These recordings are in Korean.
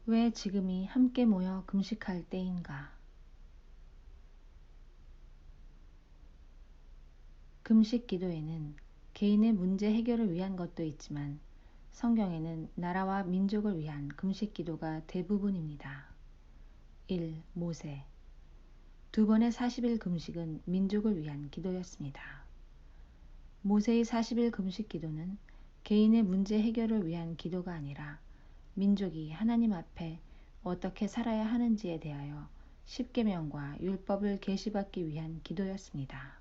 왜 지금이 함께 모여 금식할 때인가? 금식 기도에는 개인의 문제 해결을 위한 것도 있지만 성경에는 나라와 민족을 위한 금식 기도가 대부분입니다. 1. 모세. 두 번의 40일 금식은 민족을 위한 기도였습니다. 모세의 40일 금식 기도는 개인의 문제 해결을 위한 기도가 아니라 민족이 하나님 앞에 어떻게 살아야 하는지에 대하여 십계명과 율법을 계시받기 위한 기도였습니다.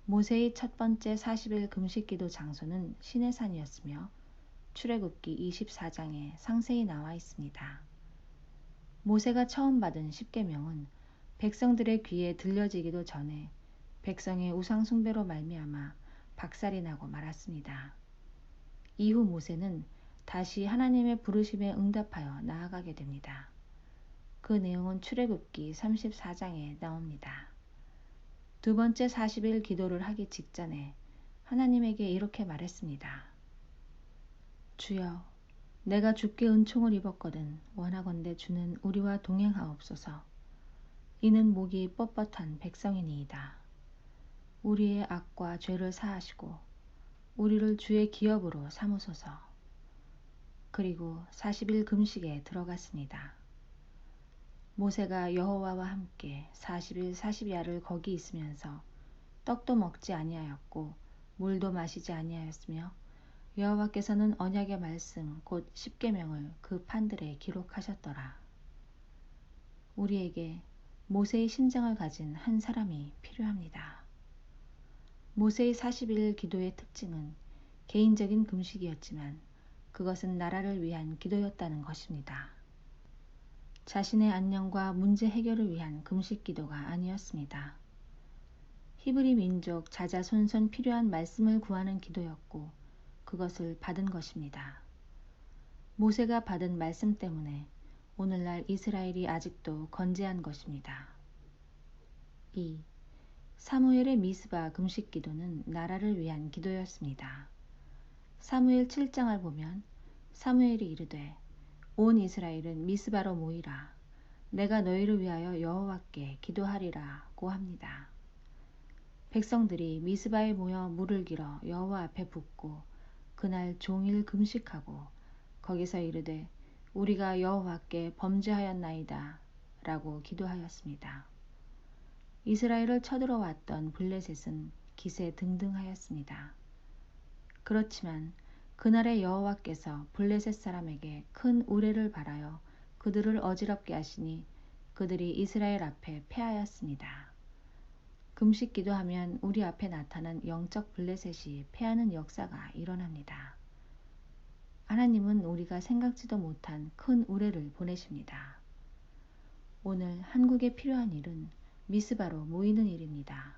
모세의 첫 번째 40일 금식 기도 장소는 시내산이었으며 출애굽기 24장에 상세히 나와 있습니다. 모세가 처음 받은 십계명은 백성들의 귀에 들려지기도 전에 백성의 우상 숭배로 말미암아 박살이 나고 말았습니다. 이후 모세는 다시 하나님의 부르심에 응답하여 나아가게 됩니다. 그 내용은 출애굽기 34장에 나옵니다. 두 번째 40일 기도를 하기 직전에 하나님에게 이렇게 말했습니다. 주여, 내가 주께 은총을 입었거든 원하건대 주는 우리와 동행하옵소서. 이는 목이 뻣뻣한 백성이니이다. 우리의 악과 죄를 사하시고 우리를 주의 기업으로 삼으소서. 그리고 40일 금식에 들어갔습니다. 모세가 여호와와 함께 40일 40야를 거기 있으면서 떡도 먹지 아니하였고 물도 마시지 아니하였으며 여호와께서는 언약의 말씀 곧 십계명을 그 판들에 기록하셨더라. 우리에게 모세의 심정을 가진 한 사람이 필요합니다. 모세의 40일 기도의 특징은 개인적인 금식이었지만 그것은 나라를 위한 기도였다는 것입니다. 자신의 안녕과 문제 해결을 위한 금식 기도가 아니었습니다. 히브리 민족 자자손손 필요한 말씀을 구하는 기도였고 그것을 받은 것입니다. 모세가 받은 말씀 때문에 오늘날 이스라엘이 아직도 건재한 것입니다. 2. 사무엘의 미스바 금식 기도는 나라를 위한 기도였습니다. 사무엘 7장을 보면 사무엘이 이르되 온 이스라엘은 미스바로 모이라. 내가 너희를 위하여 여호와께 기도하리라고 합니다. 백성들이 미스바에 모여 물을 길어 여호와 앞에 붓고 그날 종일 금식하고 거기서 이르되 우리가 여호와께 범죄하였나이다 라고 기도하였습니다. 이스라엘을 쳐들어왔던 블레셋은 기세 등등하였습니다. 그렇지만 그날의 여호와께서 블레셋 사람에게 큰 우레를 발하여 그들을 어지럽게 하시니 그들이 이스라엘 앞에 패하였습니다. 금식 기도하면 우리 앞에 나타난 영적 블레셋이 패하는 역사가 일어납니다. 하나님은 우리가 생각지도 못한 큰 우레를 보내십니다. 오늘 한국에 필요한 일은 미스바로 모이는 일입니다.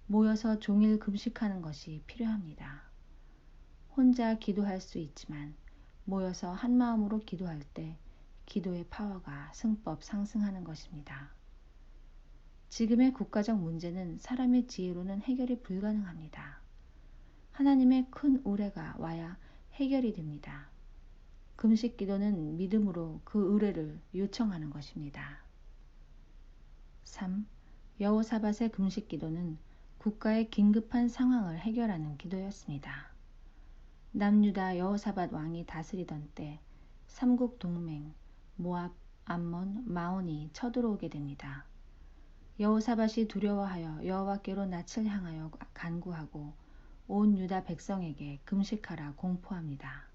모여서 종일 금식하는 것이 필요합니다. 혼자 기도할 수 있지만 모여서 한 마음으로 기도할 때 기도의 파워가 승법 상승하는 것입니다. 지금의 국가적 문제는 사람의 지혜로는 해결이 불가능합니다. 하나님의 큰 우레가 와야 해결이 됩니다. 금식 기도는 믿음으로 그 의뢰를 요청하는 것입니다. 3. 여호사밧의 금식 기도는 국가의 긴급한 상황을 해결하는 기도였습니다. 남유다 여호사밧 왕이 다스리던 때 삼국 동맹 모압, 암몬, 마온이 쳐들어오게 됩니다. 여호사밧이 두려워하여 여호와께로 낯을 향하여 간구하고 온 유다 백성에게 금식하라 공포합니다.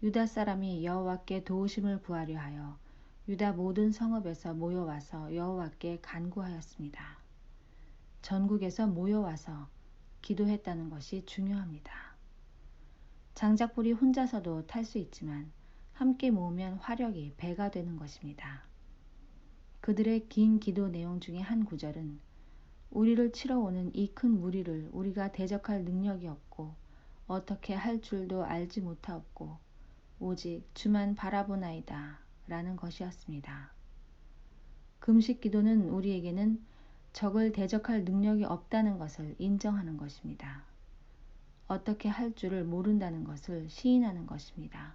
유다 사람이 여호와께 도우심을 구하려 하여 유다 모든 성읍에서 모여와서 여호와께 간구하였습니다. 전국에서 모여와서 기도했다는 것이 중요합니다. 장작불이 혼자서도 탈 수 있지만 함께 모으면 화력이 배가 되는 것입니다. 그들의 긴 기도 내용 중에 한 구절은 우리를 치러 오는 이 큰 무리를 우리가 대적할 능력이 없고 어떻게 할 줄도 알지 못하옵고 오직 주만 바라보나이다 라는 것이었습니다. 금식 기도는 우리에게는 적을 대적할 능력이 없다는 것을 인정하는 것입니다. 어떻게 할 줄을 모른다는 것을 시인하는 것입니다.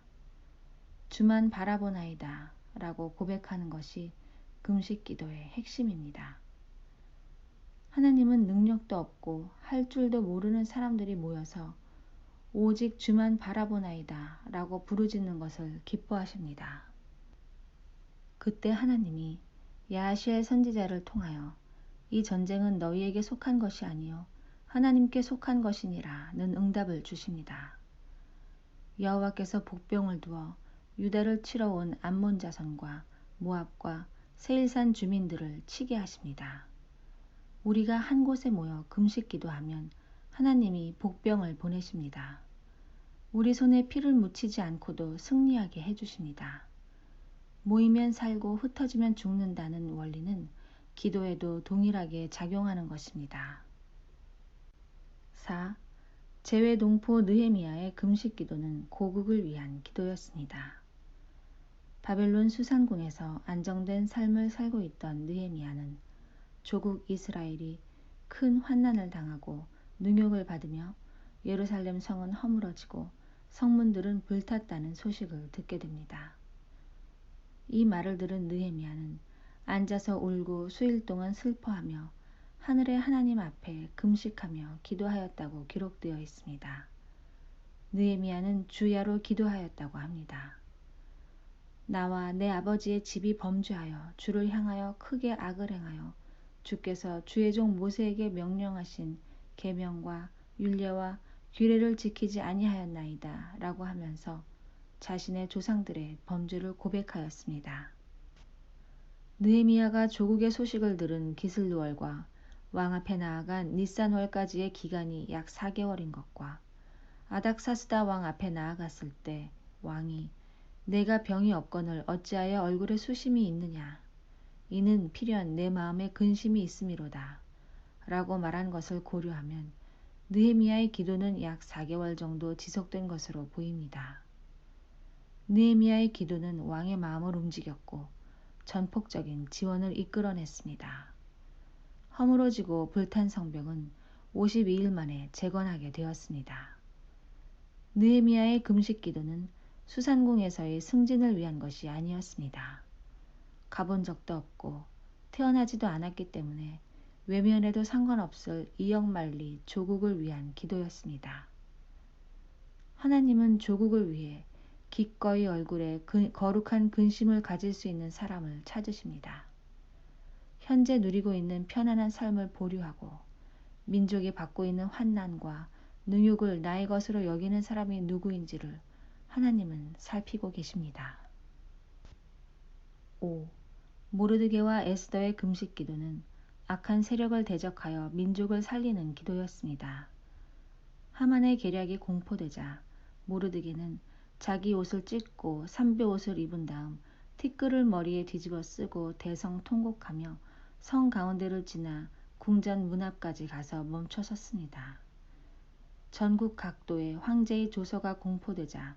주만 바라보나이다 라고 고백하는 것이 금식 기도의 핵심입니다. 하나님은 능력도 없고 할 줄도 모르는 사람들이 모여서 오직 주만 바라보나이다 라고 부르짖는 것을 기뻐하십니다. 그때 하나님이 야하시엘 선지자를 통하여 이 전쟁은 너희에게 속한 것이 아니요 하나님께 속한 것이니라는 응답을 주십니다. 여호와께서 복병을 두어 유다를 치러 온 암몬 자손과 모압과 세일산 주민들을 치게 하십니다. 우리가 한 곳에 모여 금식 기도하면 하나님이 복병을 보내십니다. 우리 손에 피를 묻히지 않고도 승리하게 해주십니다. 모이면 살고 흩어지면 죽는다는 원리는 기도에도 동일하게 작용하는 것입니다. 4. 제외동포 느헤미야의 금식 기도는 고국을 위한 기도였습니다. 바벨론 수산궁에서 안정된 삶을 살고 있던 느헤미야는 조국 이스라엘이 큰 환난을 당하고 능욕을 받으며 예루살렘 성은 허물어지고 성문들은 불탔다는 소식을 듣게 됩니다. 이 말을 들은 느헤미야는 앉아서 울고 수일 동안 슬퍼하며 하늘의 하나님 앞에 금식하며 기도하였다고 기록되어 있습니다. 느헤미야는 주야로 기도하였다고 합니다. 나와 내 아버지의 집이 범죄하여 주를 향하여 크게 악을 행하여 주께서 주의 종 모세에게 명령하신 계명과 율례와 규례를 지키지 아니하였나이다 라고 하면서 자신의 조상들의 범죄를 고백하였습니다. 느헤미야가 조국의 소식을 들은 기슬루월과 왕 앞에 나아간 니산월까지의 기간이 약 4개월인 것과 아닥사스다 왕 앞에 나아갔을 때 왕이 내가 병이 없거늘 어찌하여 얼굴에 수심이 있느냐 이는 필연 내 마음에 근심이 있음이로다 라고 말한 것을 고려하면 느헤미야의 기도는 약 4개월 정도 지속된 것으로 보입니다. 느헤미야의 기도는 왕의 마음을 움직였고 전폭적인 지원을 이끌어냈습니다. 허물어지고 불탄 성벽은 52일 만에 재건하게 되었습니다. 느헤미야의 금식 기도는 수산궁에서의 승진을 위한 것이 아니었습니다. 가본 적도 없고 태어나지도 않았기 때문에 외면해도 상관없을 이역만리 조국을 위한 기도였습니다. 하나님은 조국을 위해 기꺼이 얼굴에 거룩한 근심을 가질 수 있는 사람을 찾으십니다. 현재 누리고 있는 편안한 삶을 보류하고 민족이 받고 있는 환난과 능욕을 나의 것으로 여기는 사람이 누구인지를 하나님은 살피고 계십니다. 5. 모르드게와 에스더의 금식 기도는 악한 세력을 대적하여 민족을 살리는 기도였습니다. 하만의 계략이 공포되자 모르드게는 자기 옷을 찢고 삼배 옷을 입은 다음 티끌을 머리에 뒤집어 쓰고 대성통곡하며 성 가운데를 지나 궁전 문 앞까지 가서 멈춰 섰습니다. 전국 각도에 황제의 조서가 공포되자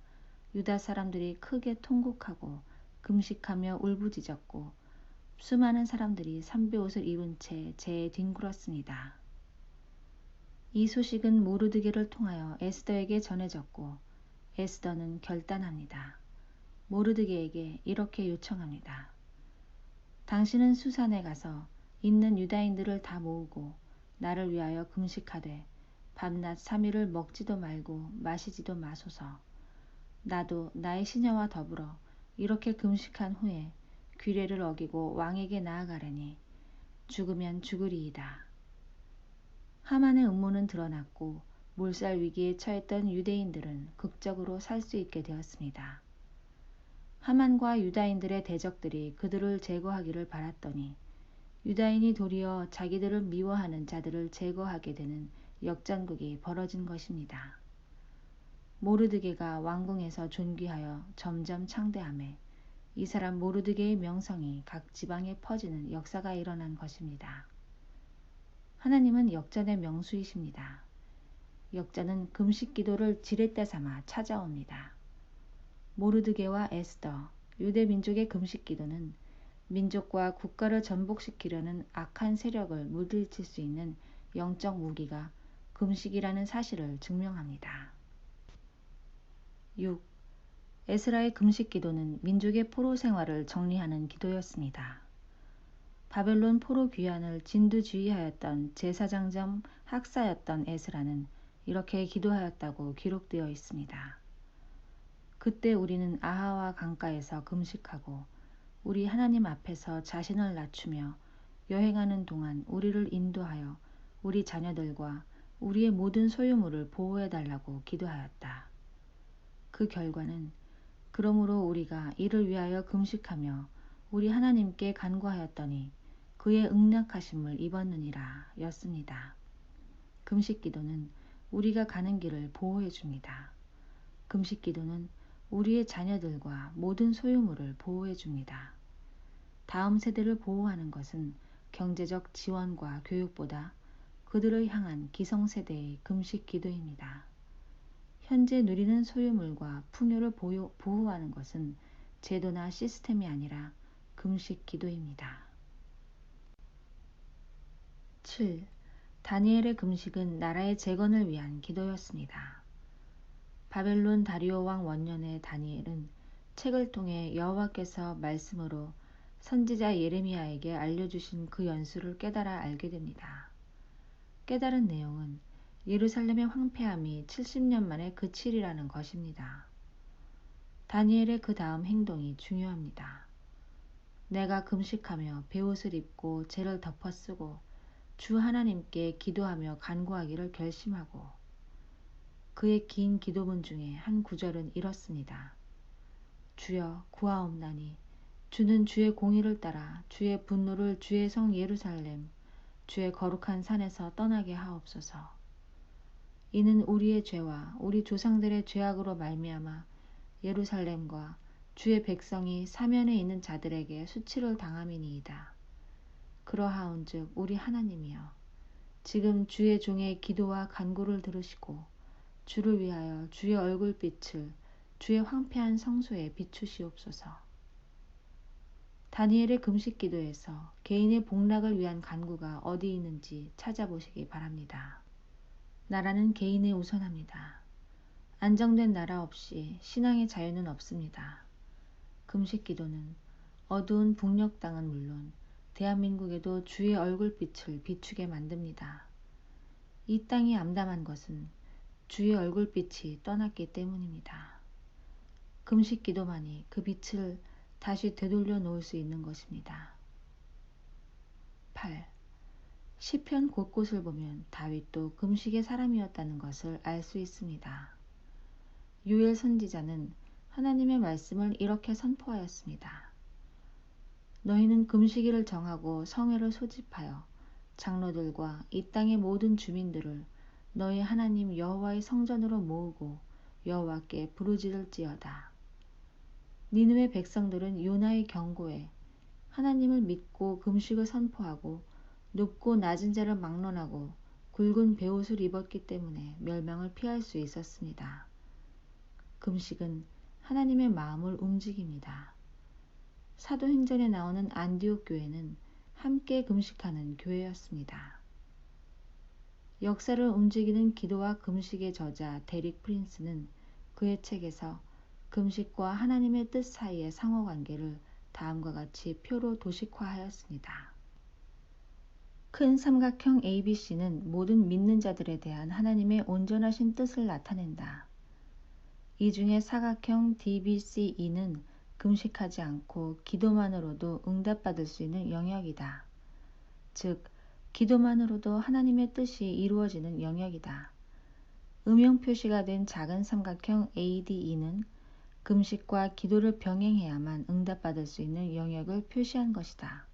유다 사람들이 크게 통곡하고 금식하며 울부짖었고 수많은 사람들이 삼배 옷을 입은 채 재에 뒹굴었습니다. 이 소식은 모르드게를 통하여 에스더에게 전해졌고 에스더는 결단합니다. 모르드게에게 이렇게 요청합니다. 당신은 수산에 가서 있는 유다인들을 다 모으고 나를 위하여 금식하되 밤낮 3일을 먹지도 말고 마시지도 마소서. 나도 나의 시녀와 더불어 이렇게 금식한 후에 규례를 어기고 왕에게 나아가려니 죽으면 죽으리이다. 하만의 음모는 드러났고 몰살 위기에 처했던 유대인들은 극적으로 살 수 있게 되었습니다. 하만과 유다인들의 대적들이 그들을 제거하기를 바랐더니 유다인이 도리어 자기들을 미워하는 자들을 제거하게 되는 역전극이 벌어진 것입니다. 모르드게가 왕궁에서 존귀하여 점점 창대하매 이 사람 모르드게의 명성이 각 지방에 퍼지는 역사가 일어난 것입니다. 하나님은 역전의 명수이십니다. 역전은 금식 기도를 지렛대 삼아 찾아옵니다. 모르드게와 에스더, 유대 민족의 금식 기도는 민족과 국가를 전복시키려는 악한 세력을 물리칠 수 있는 영적 무기가 금식이라는 사실을 증명합니다. 6. 에스라의 금식 기도는 민족의 포로 생활을 정리하는 기도였습니다. 바벨론 포로 귀환을 진두지휘하였던 제사장 겸 학사였던 에스라는 이렇게 기도하였다고 기록되어 있습니다. 그때 우리는 아하와 강가에서 금식하고 우리 하나님 앞에서 자신을 낮추며 여행하는 동안 우리를 인도하여 우리 자녀들과 우리의 모든 소유물을 보호해달라고 기도하였다. 그 결과는 그러므로 우리가 이를 위하여 금식하며 우리 하나님께 간구하였더니 그의 응낙하심을 입었느니라 였습니다. 금식 기도는 우리가 가는 길을 보호해 줍니다. 금식 기도는 우리의 자녀들과 모든 소유물을 보호해 줍니다. 다음 세대를 보호하는 것은 경제적 지원과 교육보다 그들을 향한 기성세대의 금식 기도입니다. 현재 누리는 소유물과 풍요를 보호하는 것은 제도나 시스템이 아니라 금식 기도입니다. 7. 다니엘의 금식은 나라의 재건을 위한 기도였습니다. 바벨론 다리오 왕 원년의 다니엘은 책을 통해 여호와께서 말씀으로 선지자 예레미야에게 알려주신 그 연수를 깨달아 알게 됩니다. 깨달은 내용은 예루살렘의 황폐함이 70년 만에 그치리라는 것입니다. 다니엘의 그 다음 행동이 중요합니다. 내가 금식하며 베옷을 입고 재를 덮어쓰고 주 하나님께 기도하며 간구하기를 결심하고 그의 긴 기도문 중에 한 구절은 이렇습니다. 주여 구하옵나니 주는 주의 공의를 따라 주의 분노를 주의 성 예루살렘 주의 거룩한 산에서 떠나게 하옵소서. 이는 우리의 죄와 우리 조상들의 죄악으로 말미암아 예루살렘과 주의 백성이 사면에 있는 자들에게 수치를 당함이니이다. 그러하온즉 우리 하나님이여 지금 주의 종의 기도와 간구를 들으시고 주를 위하여 주의 얼굴빛을 주의 황폐한 성소에 비추시옵소서. 다니엘의 금식 기도에서 개인의 복락을 위한 간구가 어디 있는지 찾아보시기 바랍니다. 나라는 개인에 우선합니다. 안정된 나라 없이 신앙의 자유는 없습니다. 금식 기도는 어두운 북녘 땅은 물론 대한민국에도 주의 얼굴빛을 비추게 만듭니다. 이 땅이 암담한 것은 주의 얼굴빛이 떠났기 때문입니다. 금식 기도만이 그 빛을 다시 되돌려 놓을 수 있는 것입니다. 8. 시편 곳곳을 보면 다윗도 금식의 사람이었다는 것을 알 수 있습니다. 요엘 선지자는 하나님의 말씀을 이렇게 선포하였습니다. 너희는 금식일을 정하고 성회를 소집하여 장로들과 이 땅의 모든 주민들을 너희 하나님 여호와의 성전으로 모으고 여호와께 부르짖을지어다. 니느웨 백성들은 요나의 경고에 하나님을 믿고 금식을 선포하고 높고 낮은 자를 막론하고 굵은 베옷을 입었기 때문에 멸망을 피할 수 있었습니다. 금식은 하나님의 마음을 움직입니다. 사도행전에 나오는 안디옥 교회는 함께 금식하는 교회였습니다. 역사를 움직이는 기도와 금식의 저자 데릭 프린스는 그의 책에서 금식과 하나님의 뜻 사이의 상호관계를 다음과 같이 표로 도식화하였습니다. 큰 삼각형 ABC는 모든 믿는 자들에 대한 하나님의 온전하신 뜻을 나타낸다. 이 중에 사각형 DBCE는 금식하지 않고 기도만으로도 응답받을 수 있는 영역이다. 즉, 기도만으로도 하나님의 뜻이 이루어지는 영역이다. 음영 표시가 된 작은 삼각형 ADE는 금식과 기도를 병행해야만 응답받을 수 있는 영역을 표시한 것이다.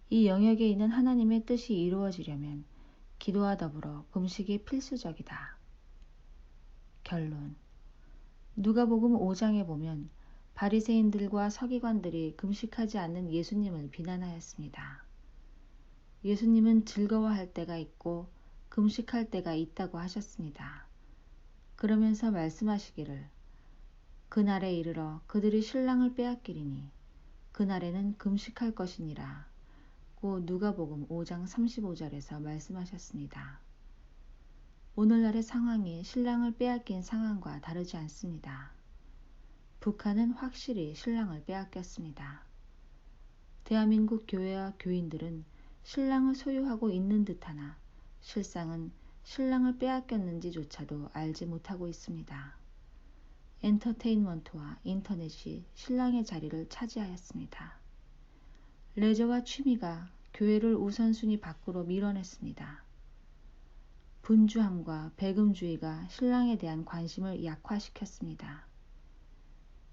이 영역에 있는 하나님의 뜻이 이루어지려면 기도와 더불어 금식이 필수적이다. 결론. 누가복음 5장에 보면 바리새인들과 서기관들이 금식하지 않는 예수님을 비난하였습니다. 예수님은 즐거워할 때가 있고 금식할 때가 있다고 하셨습니다. 그러면서 말씀하시기를 그날에 이르러 그들이 신랑을 빼앗기리니 그날에는 금식할 것이니라 고 누가복음 5장 35절에서 말씀하셨습니다. 오늘날의 상황이 신랑을 빼앗긴 상황과 다르지 않습니다. 북한은 확실히 신랑을 빼앗겼습니다. 대한민국 교회와 교인들은 신랑을 소유하고 있는 듯하나 실상은 신랑을 빼앗겼는지조차도 알지 못하고 있습니다. 엔터테인먼트와 인터넷이 신랑의 자리를 차지하였습니다. 레저와 취미가 교회를 우선순위 밖으로 밀어냈습니다. 분주함과 배금주의가 신랑에 대한 관심을 약화시켰습니다.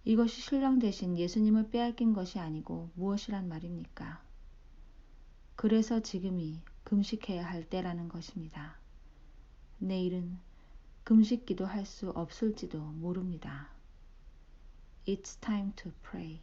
이것이 신랑 대신 예수님을 빼앗긴 것이 아니고 무엇이란 말입니까? 그래서 지금이 금식해야 할 때라는 것입니다. 내일은 금식기도 할 수 없을지도 모릅니다. It's time to pray.